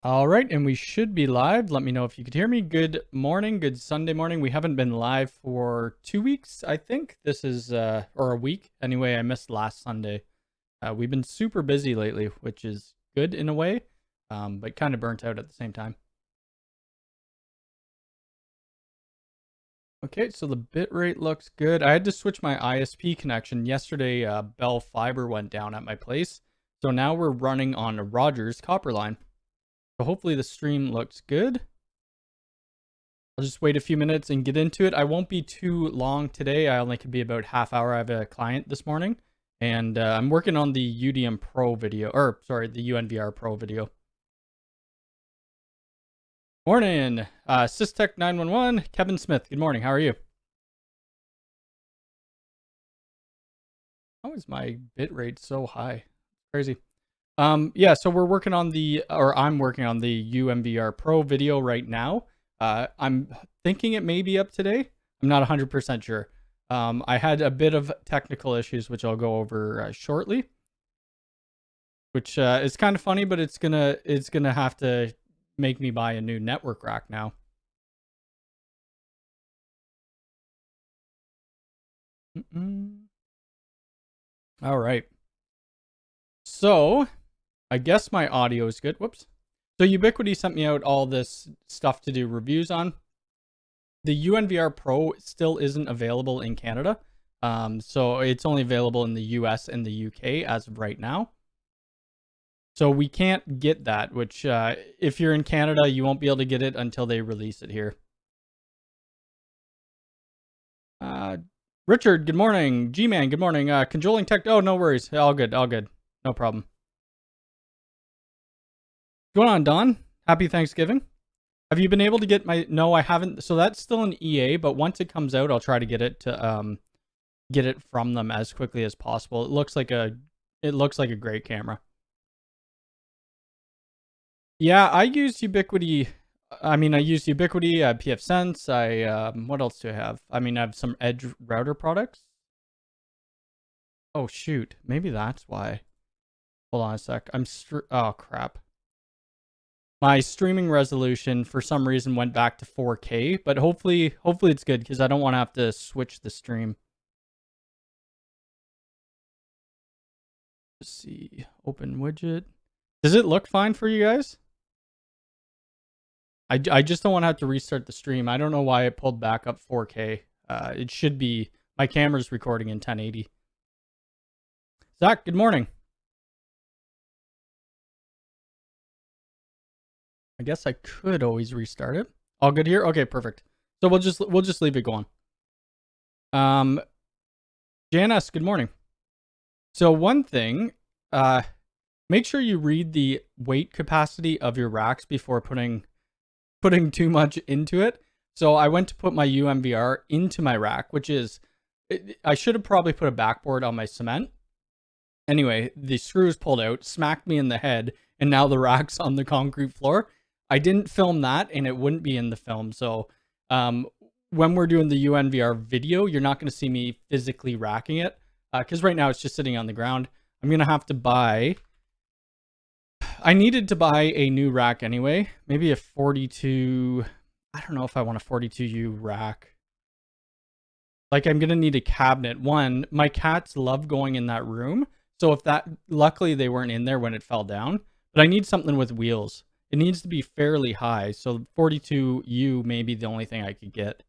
All right, and we should be live. Let me know if you could hear me. Good morning, good Sunday morning. We haven't been live for 2 weeks, I think. This is, or a week. Anyway, I missed last Sunday. We've been super busy lately, which is good in a way, but kind of burnt out at the same time. Okay, so the bitrate looks good. I had to switch my ISP connection. Yesterday, Bell Fiber went down at my place. So now we're running on a Rogers copper line. So hopefully the stream looks good. I'll just wait a few minutes and get into it. I won't be too long today. I only could be about half hour. I have a client this morning, and I'm working on the UDM Pro video, or sorry, the UNVR Pro video. Morning, Systech 911, Kevin Smith. Good morning. How are you? How is my bitrate so high? Crazy. Yeah, so we're working on I'm working on the UMVR Pro video right now. I'm thinking it may be up today. I'm not 100% sure. I had a bit of technical issues, which I'll go over shortly. Which is kind of funny, but it's gonna have to make me buy a new network rack now. All right. So I guess my audio is good. Whoops. So Ubiquiti sent me out all this stuff to do reviews on. The UNVR Pro still isn't available in Canada. So it's only available in the US and the UK as of right now. So we can't get that, which if you're in Canada, you won't be able to get it until they release it here. Richard, good morning. G-Man, good morning. Controlling tech. Oh, no worries. All good. All good. No problem. What's going on, Don? Happy Thanksgiving. Have you been able to get my... No, I haven't. So that's still an EA, but once it comes out, I'll try to get it from them as quickly as possible. It looks like a great camera. Yeah, I use Ubiquiti. I use Ubiquiti, PFSense. What else do I have? I have some Edge router products. Oh, shoot. Maybe that's why. Hold on a sec. Oh, crap. My streaming resolution, for some reason, went back to 4K, but hopefully it's good, because I don't want to have to switch the stream. Let's see. Open widget. Does it look fine for you guys? I just don't want to have to restart the stream. I don't know why it pulled back up 4K. It should be... My camera's recording in 1080. Zach, good morning. I guess I could always restart it. All good here? Okay, perfect. So we'll just leave it going. Janice, good morning. So one thing, make sure you read the weight capacity of your racks before putting too much into it. So I went to put my UMVR into my rack, which is... I should have probably put a backboard on my cement. Anyway, the screws pulled out, smacked me in the head, and now the rack's on the concrete floor. I didn't film that, and it wouldn't be in the film. So when we're doing the UNVR video, you're not going to see me physically racking it, because right now it's just sitting on the ground. I'm going to have to buy... I needed to buy a new rack anyway. Maybe a 42... I don't know if I want a 42U rack. Like, I'm going to need a cabinet. One, my cats love going in that room. So if that... Luckily, they weren't in there when it fell down. But I need something with wheels. It needs to be fairly high. So 42U may be the only thing I could get.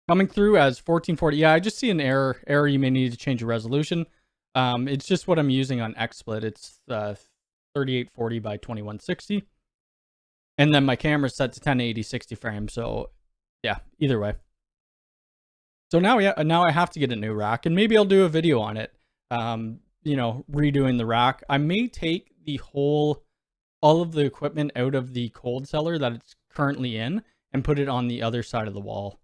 Coming through as 1440. Yeah, I just see an error. You may need to change your resolution. It's just what I'm using on XSplit. It's 3840 by 2160. And then my camera's set to 1080 60 frames. So yeah, either way. So now I have to get a new rack, and maybe I'll do a video on it. Redoing the rack. I may take all of the equipment out of the cold cellar that it's currently in and put it on the other side of the wall.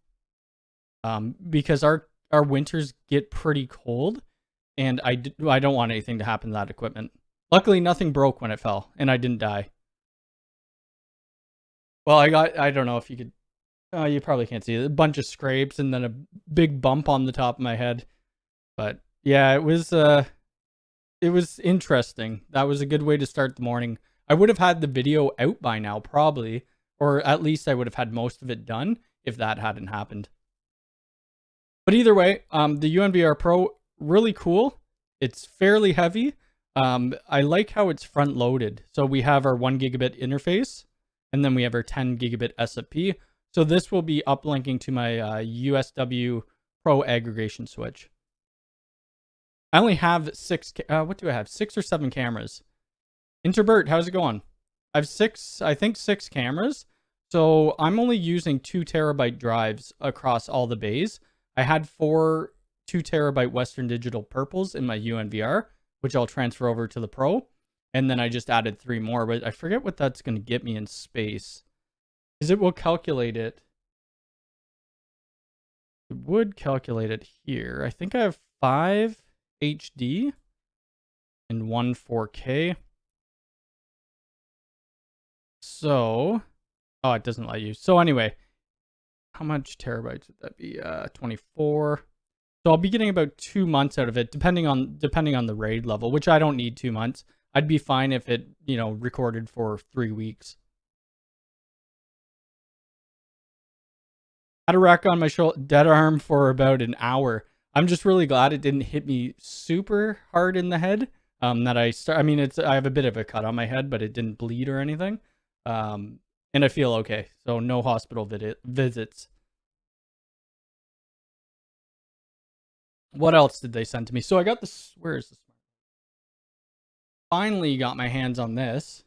Because our winters get pretty cold, and I don't want anything to happen to that equipment. Luckily, nothing broke when it fell, and I didn't die. Well, I don't know if you could... you probably can't see it. A bunch of scrapes and then a big bump on the top of my head. But yeah, it was interesting. That was a good way to start the morning. I would have had the video out by now, probably, or at least I would have had most of it done if that hadn't happened. But either way, the UNVR Pro, really cool. It's fairly heavy. I like how it's front loaded. So we have our 1 gigabit interface, and then we have our 10 gigabit SFP. So this will be uplinking to my USW Pro aggregation switch. I only have 6, what do I have? 6 or 7 cameras. Interbert, how's it going? I have 6 cameras. So I'm only using 2 terabyte drives across all the bays. I had 4 2 terabyte Western Digital purples in my UNVR, which I'll transfer over to the Pro. And then I just added 3 more, but I forget what that's going to get me in space. Because it will calculate it. It would calculate it here. I think I have 5 HD and 1 4K. So, oh, it doesn't let you. So anyway, how much terabytes would that be? 24. So I'll be getting about 2 months out of it, depending on the RAID level, which I don't need 2 months. I'd be fine if it, recorded for 3 weeks. Had a rack on my dead arm for about an hour. I'm just really glad it didn't hit me super hard in the head. I have a bit of a cut on my head, but it didn't bleed or anything. And I feel okay. So no hospital visits. What else did they send to me? So I got this. Where is this? Finally got my hands on this.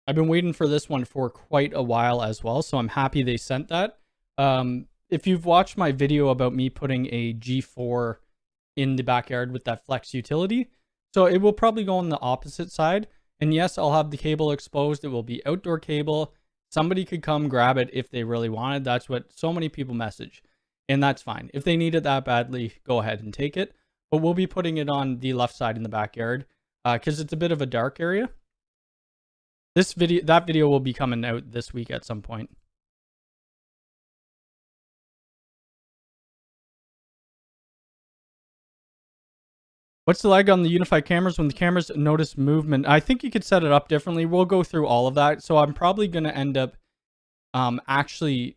I've been waiting for this one for quite a while as well, so I'm happy they sent that. If you've watched my video about me putting a G4 in the backyard with that flex utility, so it will probably go on the opposite side. And yes, I'll have the cable exposed. It will be outdoor cable. Somebody could come grab it if they really wanted. That's what so many people message. And that's fine. If they need it that badly, go ahead and take it. But we'll be putting it on the left side in the backyard because it's a bit of a dark area. That video will be coming out this week at some point. What's the lag on the Unifi cameras when the cameras notice movement? I think you could set it up differently. We'll go through all of that. So I'm probably going to end up actually...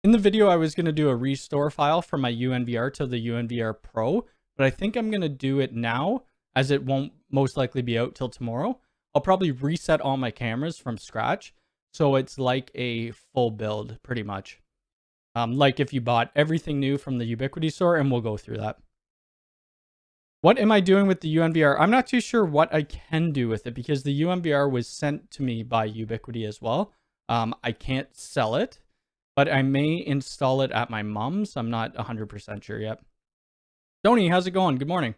In the video, I was going to do a restore file from my UNVR to the UNVR Pro, but I think I'm going to do it now as it won't most likely be out till tomorrow. I'll probably reset all my cameras from scratch. So it's like a full build pretty much. Like if you bought everything new from the Ubiquiti store, and we'll go through that. What am I doing with the UNVR? I'm not too sure what I can do with it because the UNVR was sent to me by Ubiquiti as well. I can't sell it, but I may install it at my mom's. I'm not 100% sure yet. Tony, how's it going? Good morning.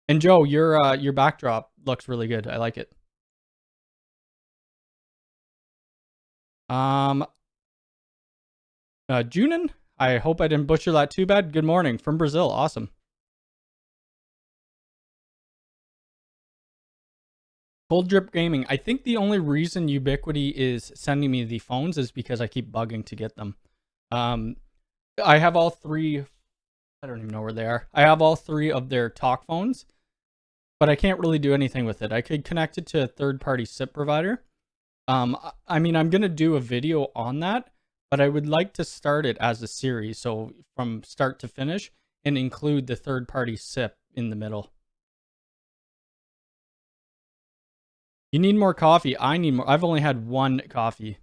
And Joe, your backdrop looks really good. I like it. Junin, I hope I didn't butcher that too bad. Good morning from Brazil. Awesome. Cold Drip Gaming. I think the only reason Ubiquiti is sending me the phones is because I keep bugging to get them. I have all 3. I don't even know where they are. I have all 3 of their talk phones, but I can't really do anything with it. I could connect it to a third-party SIP provider. I mean, I'm going to do a video on that, but I would like to start it as a series. So from start to finish and include the third-party SIP in the middle. You need more coffee. I need more. I've only had 1 coffee.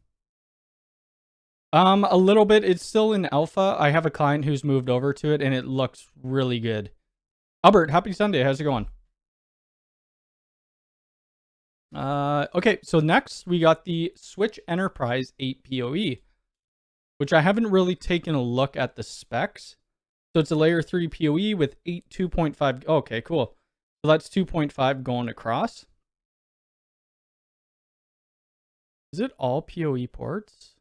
A little bit. It's still in alpha. I have a client who's moved over to it, and it looks really good. Albert, happy Sunday. How's it going? Okay, so next we got the Switch Enterprise 8 PoE, which I haven't really taken a look at the specs. So it's a layer 3 PoE with 8 2.5. Okay, cool. So that's 2.5 going across. Is it all PoE ports?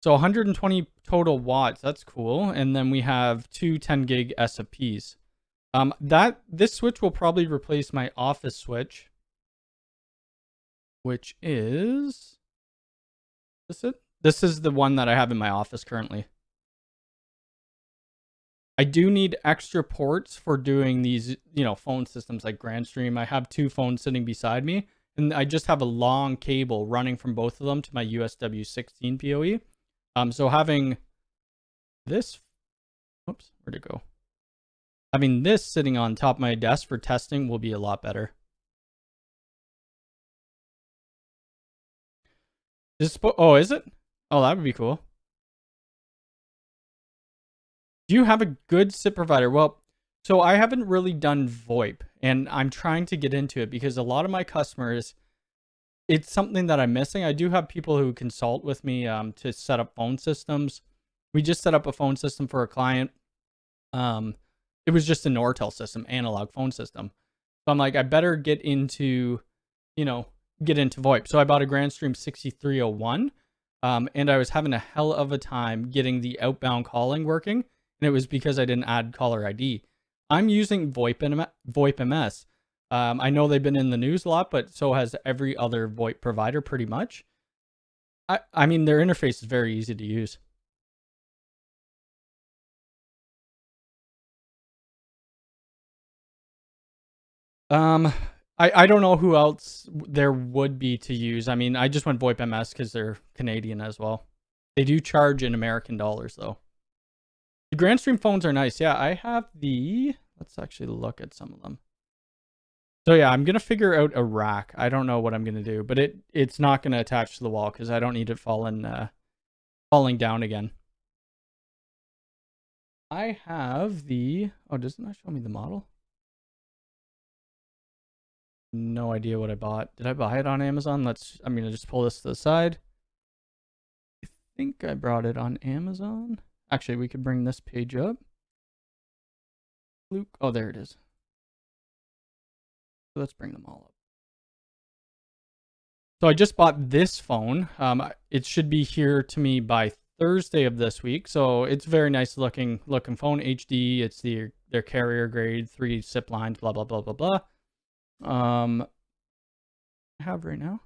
So 120 total watts. That's cool. And then we have 2 10 gig SFPs. This switch will probably replace my office switch, which is this it? This is the one that I have in my office currently. I do need extra ports for doing these, phone systems like Grandstream. I have 2 phones sitting beside me, and I just have a long cable running from both of them to my USW16 PoE. So having this, oops, where'd it go? Having this sitting on top of my desk for testing will be a lot better. Oh, is it? Oh, that would be cool. Do you have a good SIP provider? Well, so I haven't really done VoIP, and I'm trying to get into it because a lot of my customers, it's something that I'm missing. I do have people who consult with me to set up phone systems. We just set up a phone system for a client. It was just a Nortel system, analog phone system. So I'm like, I better get into VoIP. So I bought a Grandstream 6301, and I was having a hell of a time getting the outbound calling working, and it was because I didn't add caller ID. I'm using VoIP MS. I know they've been in the news a lot, but so has every other VoIP provider pretty much. I mean, their interface is very easy to use. I don't know who else there would be to use. I mean, I just went VoIP MS because they're Canadian as well. They do charge in American dollars though. The Grandstream phones are nice. Yeah, I have let's actually look at some of them. So yeah, I'm gonna figure out a rack. I don't know what I'm gonna do, but it's not gonna attach to the wall because I don't need it falling down again. I have oh, doesn't that show me the model? No idea what I bought. Did I buy it on Amazon? I'm gonna just pull this to the side. I think I brought it on Amazon. Actually, we could bring this page up. Luke, oh, there it is. So let's bring them all up. So I just bought this phone. It should be here to me by Thursday of this week. So it's very nice looking phone, HD. It's their carrier grade, 3 SIP lines, blah blah blah blah blah. I have right now.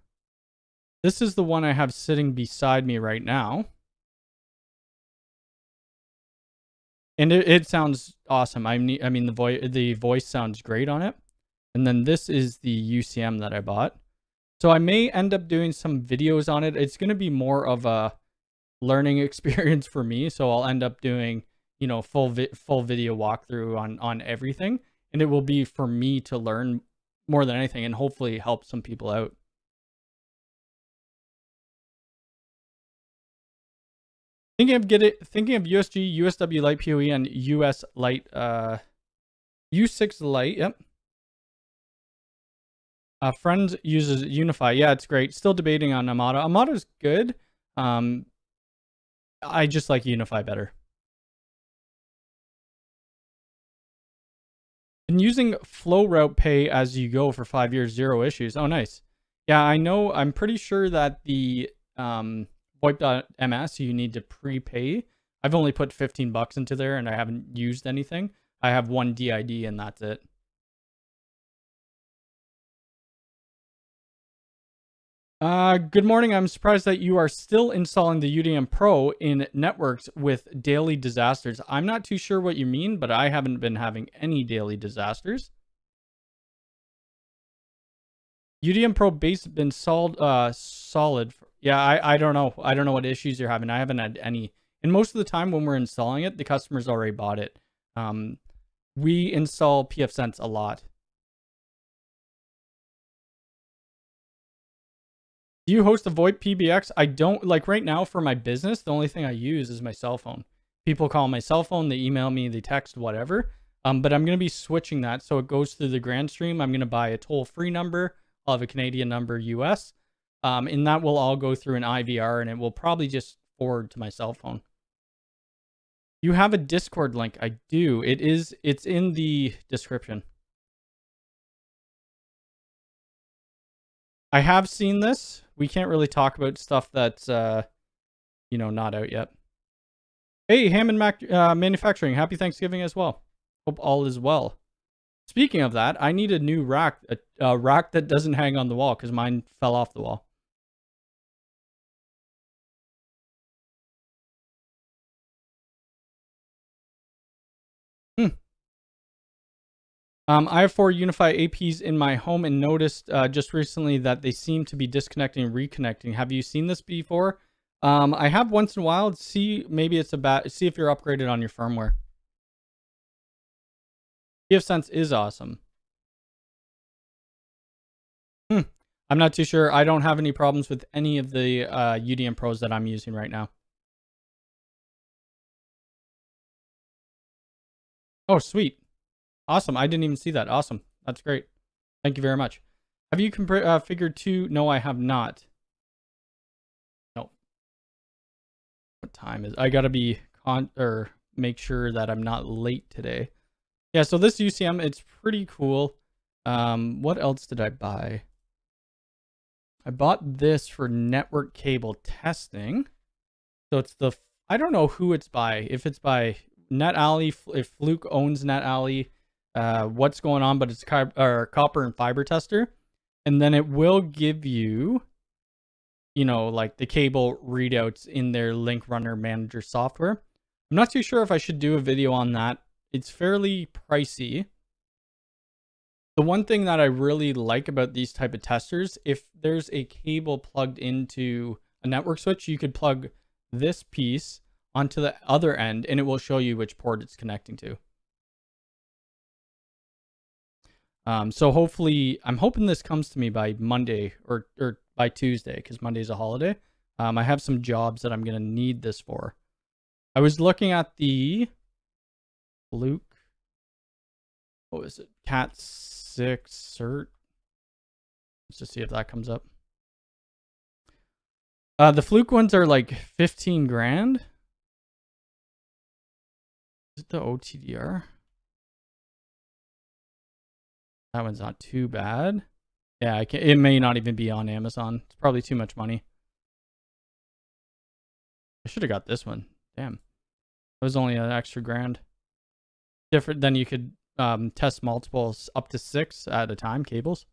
This is the one I have sitting beside me right now. And it sounds awesome. I mean the voice sounds great on it. And then this is the UCM that I bought. So I may end up doing some videos on it. It's going to be more of a learning experience for me. So I'll end up doing, full video walkthrough on everything. And it will be for me to learn more than anything and hopefully help some people out. Thinking of USG, USW Lite PoE, and US Lite, U6 Lite, yep. Friend uses Unifi. Yeah, it's great. Still debating on Amada. Amada's good. I just like Unifi better. Been using Flow Route Pay as you go for 5 years, 0 issues. Oh, nice. Yeah, I know. I'm pretty sure that the VoIP.ms you need to prepay. I've only put $15 into there and I haven't used anything. I have 1 DID and that's it. Good morning. I'm surprised that you are still installing the UDM Pro in networks with daily disasters. I'm not too sure what you mean, but I haven't been having any daily disasters. UDM Pro base has been solid. Yeah, I don't know. I don't know what issues you're having. I haven't had any. And most of the time when we're installing it, the customer's already bought it. We install PFSense a lot. Do you host a VoIP PBX? I don't. Like right now for my business, the only thing I use is my cell phone. People call my cell phone, they email me, they text, whatever. But I'm going to be switching that so it goes through the Grandstream. I'm going to buy a toll-free number. I'll have a Canadian number, US. And that will all go through an IVR and it will probably just forward to my cell phone. You have a Discord link. I do. It's in the description. I have seen this. We can't really talk about stuff that's, not out yet. Hey, Hammond Manufacturing. Happy Thanksgiving as well. Hope all is well. Speaking of that, I need a new rack, a rack that doesn't hang on the wall because mine fell off the wall. I have 4 Unifi APs in my home and noticed just recently that they seem to be disconnecting and reconnecting. Have you seen this before? I have once in a while. See, maybe it's see if you're upgraded on your firmware. GFSense is awesome. I'm not too sure. I don't have any problems with any of the UDM Pros that I'm using right now. Oh, sweet. Awesome. I didn't even see that. Awesome. That's great. Thank you very much. Have you configured 2? No, I have not. No. What time is I gotta be or make sure that I'm not late today. Yeah, so this UCM, it's pretty cool. What else did I buy? I bought this for network cable testing. So it's I don't know who it's by. If it's by NetAlley, if Fluke owns NetAlley, what's going on, but it's copper and fiber tester. And then it will give you, like the cable readouts in their Link Runner Manager software. I'm not too sure if I should do a video on that. It's fairly pricey. The one thing that I really like about these type of testers, if there's a cable plugged into a network switch, you could plug this piece onto the other end and it will show you which port it's connecting to. So hopefully, I'm hoping this comes to me by Monday or by Tuesday, because Monday's a holiday. I have some jobs that I'm going to need this for. I was looking at the Fluke, what was it? Cat 6 cert. Let's just see if that comes up. The Fluke ones are like 15 grand. Is it the OTDR? That one's not too bad. Yeah, it may not even be on Amazon. It's probably too much money. I should have got this one. Damn. It was only an extra grand. Different than you could test multiples up to 6 at a time, cables.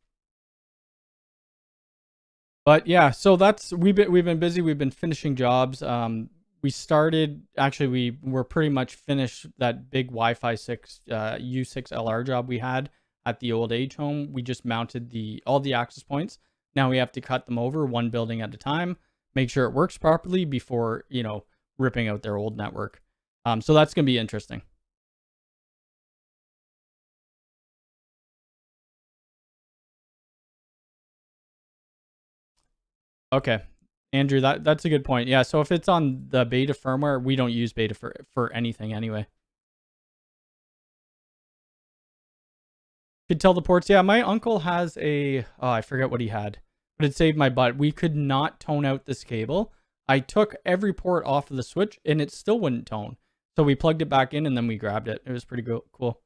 But yeah, so we've been busy. We've been finishing jobs. We started, actually, we were pretty much finished that big Wi-Fi 6 U6 LR job we had at the old age home. We just mounted all the access points. Now we have to cut them over one building at a time, make sure it works properly before, ripping out their old network. So that's going to be interesting. Okay. Andrew, that's a good point. Yeah, so if it's on the beta firmware, we don't use beta for anything anyway. Could tell the ports. Yeah, my uncle has I forget what he had, but it saved my butt. We could not tone out this cable. I took every port off of the switch and it still wouldn't tone. So we plugged it back in and then we grabbed it. It was pretty cool.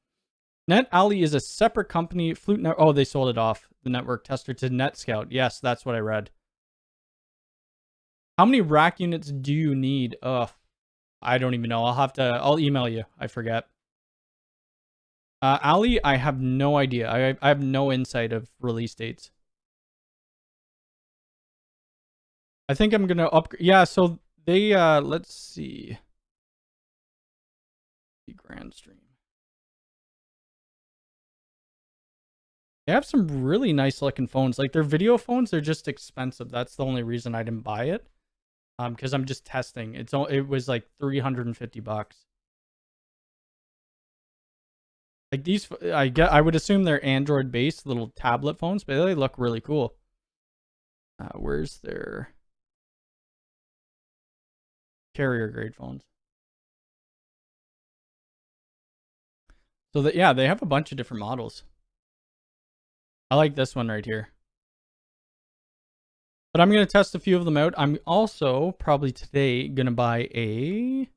NetAlley is a separate company. Oh, they sold it off, the network tester, to NetScout. Yes, that's what I read. How many rack units do you need? I don't even know. I'll email you. I forget. Ali, I have no idea. I have no insight of release dates. I think I'm gonna upgrade. Yeah, so they let's see. The Grandstream. They have some really nice looking phones. Like their video phones, they're just expensive. That's the only reason I didn't buy it. Because I'm just testing. It was like $350. Like these, I would assume they're Android-based little tablet phones, but they look really cool. Where's their carrier grade phones? So that, yeah, they have a bunch of different models. I like this one right here. But I'm going to test a few of them out. I'm also probably today going to buy a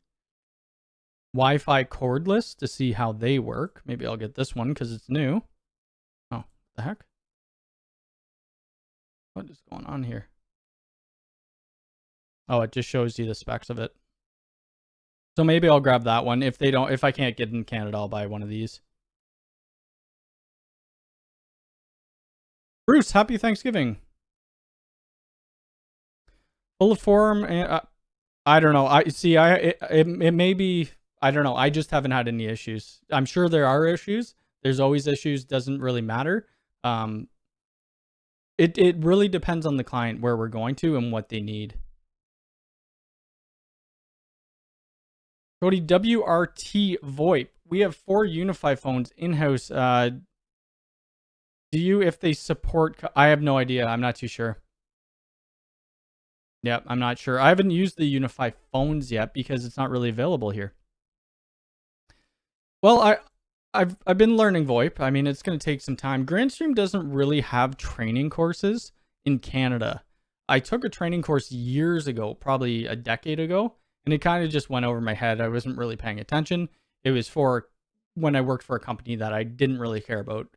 Wi-Fi cordless to see how they work. Maybe I'll get this one because it's new. Oh, what the heck? What is going on here? Oh, it just shows you the specs of it. So maybe I'll grab that one. If I can't get in Canada, I'll buy one of these. Bruce, happy Thanksgiving. Full of form, and I don't know. It may be, I don't know. I just haven't had any issues. I'm sure there are issues, There's always issues. Doesn't really matter. It really depends on the client where we're going to and what they need. Cody, WRT VoIP. We have 4 Unifi phones in-house. Do you, if they support... I have no idea. I'm not too sure. Yep, I'm not sure. I haven't used the Unifi phones yet because it's not really available here. Well, I've been learning VoIP. I mean, it's going to take some time. Grandstream doesn't really have training courses in Canada. I took a training course years ago, probably a decade ago, and it kind of just went over my head. I wasn't really paying attention. It was for when I worked for a company that I didn't really care about,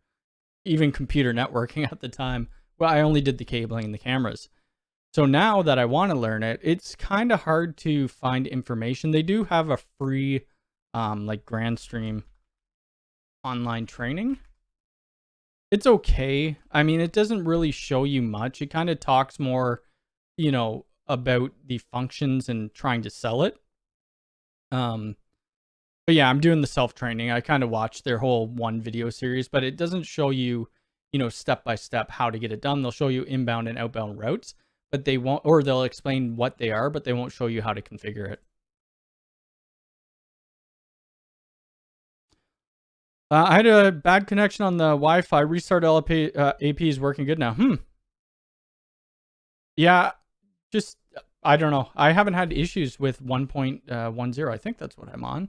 even computer networking at the time. Well, I only did the cabling and the cameras. So now that I want to learn it, it's kind of hard to find information. They do have a free, like Grandstream online training. It's okay. I mean, it doesn't really show you much. It kind of talks more, you know, about the functions and trying to sell it. But yeah, I'm doing the self-training. I kind of watched their whole one video series, but it doesn't show you, you know, step by step how to get it done. They'll show you inbound and outbound routes, but they won't, or they'll explain what they are, but they won't show you how to configure it. I had a bad connection on the Wi-Fi. Restart AP is working good now. Yeah, just, I don't know. I haven't had issues with 1.10. I think that's what I'm on.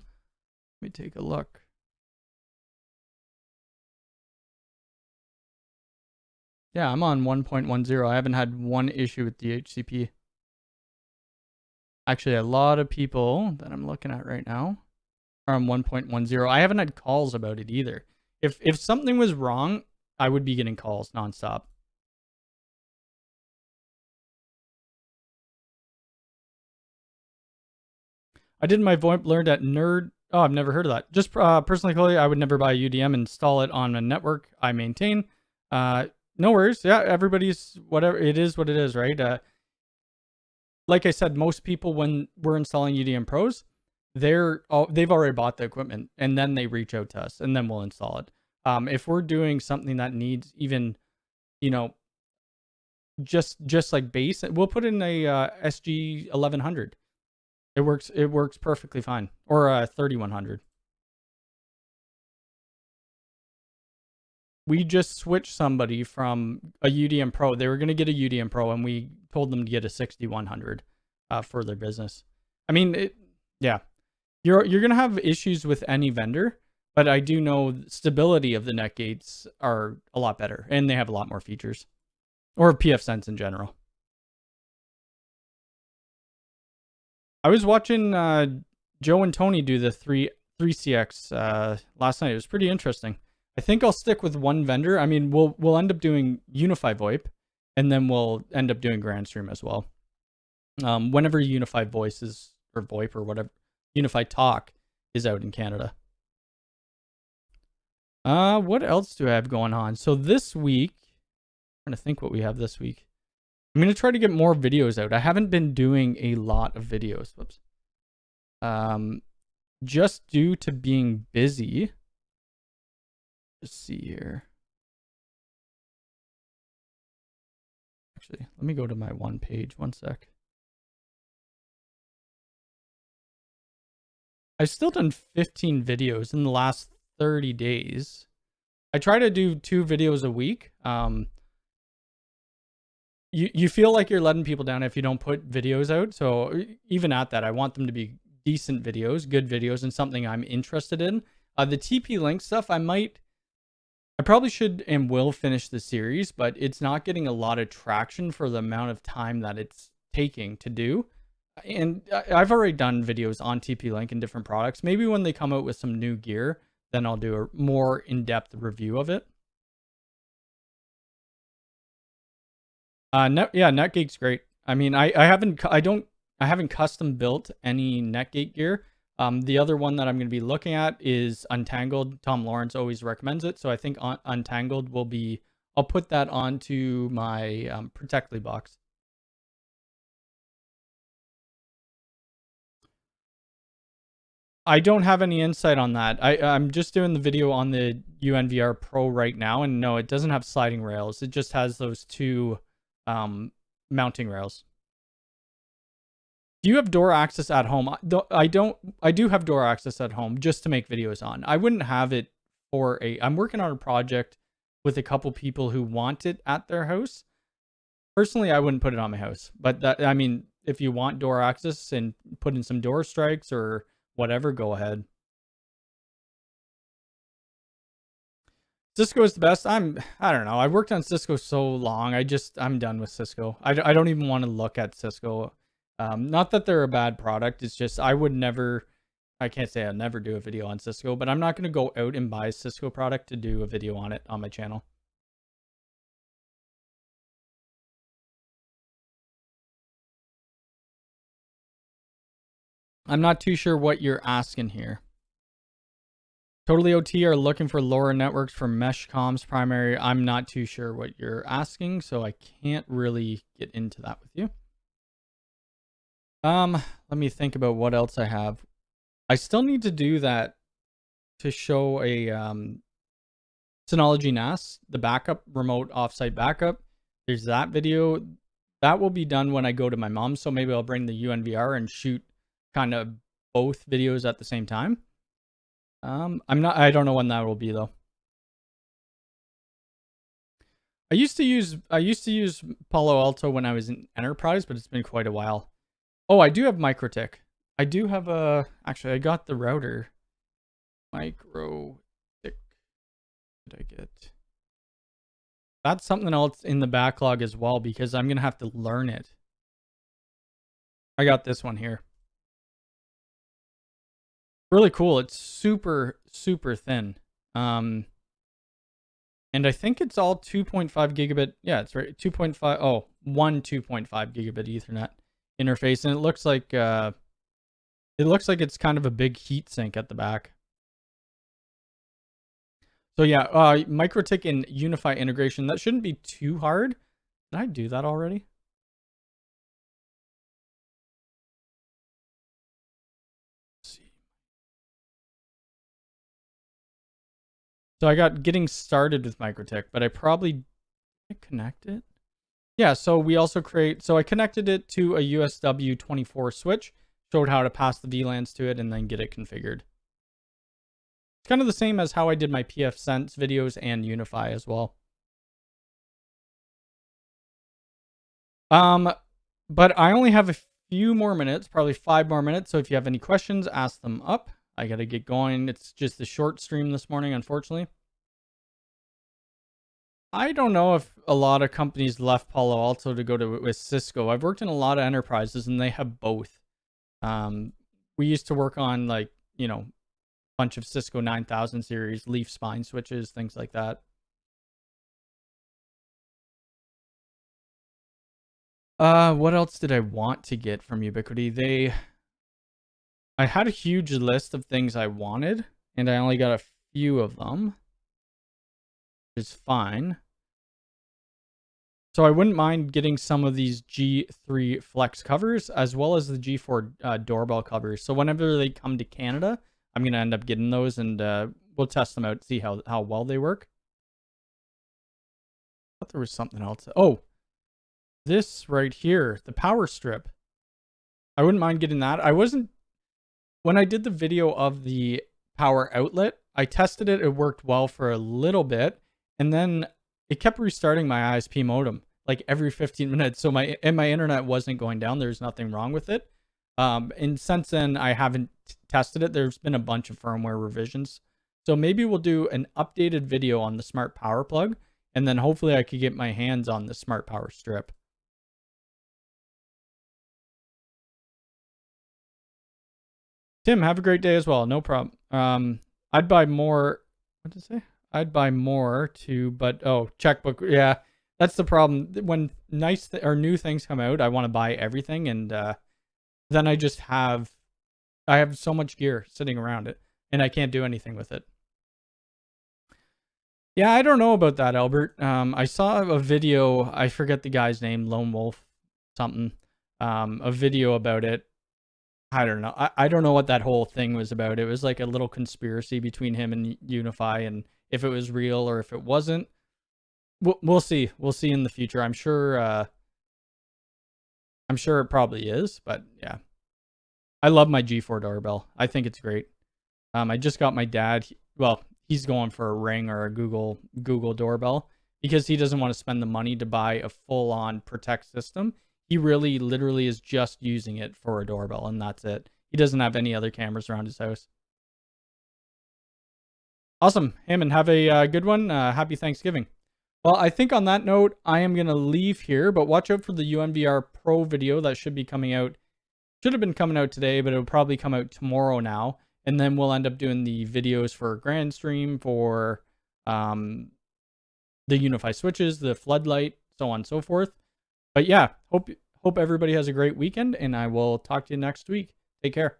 Let me take a look. Yeah, I'm on 1.10. I haven't had one issue with DHCP. Actually, a lot of people that I'm looking at right now are on 1.10. I haven't had calls about it either. If something was wrong, I would be getting calls nonstop. I did my VoIP learned at Nerd. Oh, I've never heard of that. Just personally, Chloe, I would never buy a UDM and install it on a network I maintain. No worries. Yeah, everybody's whatever. It is what it is, right? Like I said, most people when we're installing UDM Pros, they've already bought the equipment and then they reach out to us and then we'll install it. If we're doing something that needs even, you know, just like base, we'll put in a SG 1100. It works perfectly fine, or 3100. We just switched somebody from a UDM Pro. They were going to get a UDM Pro, and we told them to get a 6100 for their business. I mean, yeah, you're going to have issues with any vendor, but I do know the stability of the net gates are a lot better, and they have a lot more features, or PFSense in general. I was watching Joe and Tony do the 3CX last night. It was pretty interesting. I think I'll stick with one vendor. I mean, we'll end up doing Unifi VoIP, and then we'll end up doing Grandstream as well. Whenever Unifi Voices or VoIP or whatever, Unifi Talk is out in Canada. What else do I have going on? So this week, I'm trying to think what we have this week. I'm going to try to get more videos out. I haven't been doing a lot of videos. Whoops. Just due to being busy. Let's see here. Actually, let me go to my one page. One sec. I've still done 15 videos in the last 30 days. I try to do 2 videos a week. You feel like you're letting people down if you don't put videos out. So even at that, I want them to be decent videos, good videos, and something I'm interested in. The TP-Link stuff, I probably should and will finish the series, but it's not getting a lot of traction for the amount of time that it's taking to do. And I've already done videos on TP-Link and different products. Maybe when they come out with some new gear, then I'll do a more in-depth review of it. Netgate's great. I mean, I haven't custom built any Netgate gear. The other one that I'm going to be looking at is Untangled. Tom Lawrence always recommends it, so I think Untangled will be. I'll put that onto my Protectly box. I don't have any insight on that. I'm just doing the video on the UNVR Pro right now, and no, it doesn't have sliding rails. It just has those two mounting rails. Do you have door access at home? I don't. I do have door access at home just to make videos on. I wouldn't have it for I'm working on a project with a couple people who want it at their house. Personally, I wouldn't put it on my house. But I mean, if you want door access and put in some door strikes or whatever, go ahead. Cisco is the best. I don't know. I worked on Cisco so long. I'm done with Cisco. I don't even want to look at Cisco. Not that they're a bad product. It's just I can't say I'd never do a video on Cisco, but I'm not going to go out and buy a Cisco product to do a video on it on my channel. I'm not too sure what you're asking here. Totally OT are looking for LoRa networks for mesh comms primary. I'm not too sure what you're asking, so I can't really get into that with you. Let me think about what else I have. I still need to do that to show a Synology NAS, the backup, remote offsite backup. There's that video. That will be done when I go to my mom, so maybe I'll bring the UNVR and shoot kind of both videos at the same time. I don't know when that will be though. I used to use Palo Alto when I was in enterprise, but it's been quite a while. Oh, I do have MikroTik. I do have actually I got the router. MikroTik. Did I get? That's something else in the backlog as well because I'm going to have to learn it. I got this one here. Really cool. It's super, super thin. And I think it's all 2.5 gigabit. Yeah, it's right. 2.5. Oh, one 2.5 gigabit Ethernet interface. And it looks like it's kind of a big heat sink at the back. So yeah, MikroTik and Unifi integration. That shouldn't be too hard. Did I do that already? So I got getting started with MikroTik, but I probably connect it. Yeah, so we also so I connected it to a USW24 switch, showed how to pass the VLANs to it, and then get it configured. It's kind of the same as how I did my pfSense videos and Unifi as well. But I only have a few more minutes, probably 5 more minutes. So if you have any questions, ask them up. I got to get going. It's just a short stream this morning, unfortunately. I don't know if a lot of companies left Palo Alto to go with Cisco. I've worked in a lot of enterprises and they have both. We used to work on a bunch of Cisco 9000 series, leaf spine switches, things like that. What else did I want to get from Ubiquiti? I had a huge list of things I wanted, and I only got a few of them, which is fine. So I wouldn't mind getting some of these G3 Flex covers, as well as the G4 doorbell covers. So whenever they come to Canada, I'm going to end up getting those, and we'll test them out, see how well they work. I thought there was something else. Oh, this right here, the power strip. I wouldn't mind getting that. When I did the video of the power outlet, I tested it. It worked well for a little bit, and then it kept restarting my ISP modem like every 15 minutes. So my internet wasn't going down. There's nothing wrong with it. And since then, I haven't tested it. There's been a bunch of firmware revisions. So maybe we'll do an updated video on the smart power plug, and then hopefully I could get my hands on the smart power strip. Tim, have a great day as well. No problem. I'd buy more. What did I say? I'd buy more too, but checkbook. Yeah, that's the problem. When nice or new things come out, I want to buy everything, and then I have so much gear sitting around it, and I can't do anything with it. Yeah, I don't know about that, Albert. I saw a video. I forget the guy's name, Lone Wolf something. A video about it. I don't know. I don't know what that whole thing was about. It was like a little conspiracy between him and Unifi, and if it was real or if it wasn't. We'll see. We'll see in the future. I'm sure it probably is, but yeah. I love my G4 doorbell. I think it's great. I just got my dad, he's going for a Ring or a Google doorbell because he doesn't want to spend the money to buy a full-on Protect system. He really literally is just using it for a doorbell, and that's it. He doesn't have any other cameras around his house. Awesome. Hammond, have a good one. Happy Thanksgiving. Well, I think on that note, I am going to leave here, but watch out for the UNVR Pro video that should be coming out. Should have been coming out today, but it'll probably come out tomorrow now. And then we'll end up doing the videos for Grandstream, for the Unifi switches, the floodlight, so on and so forth. But yeah, hope everybody has a great weekend, and I will talk to you next week. Take care.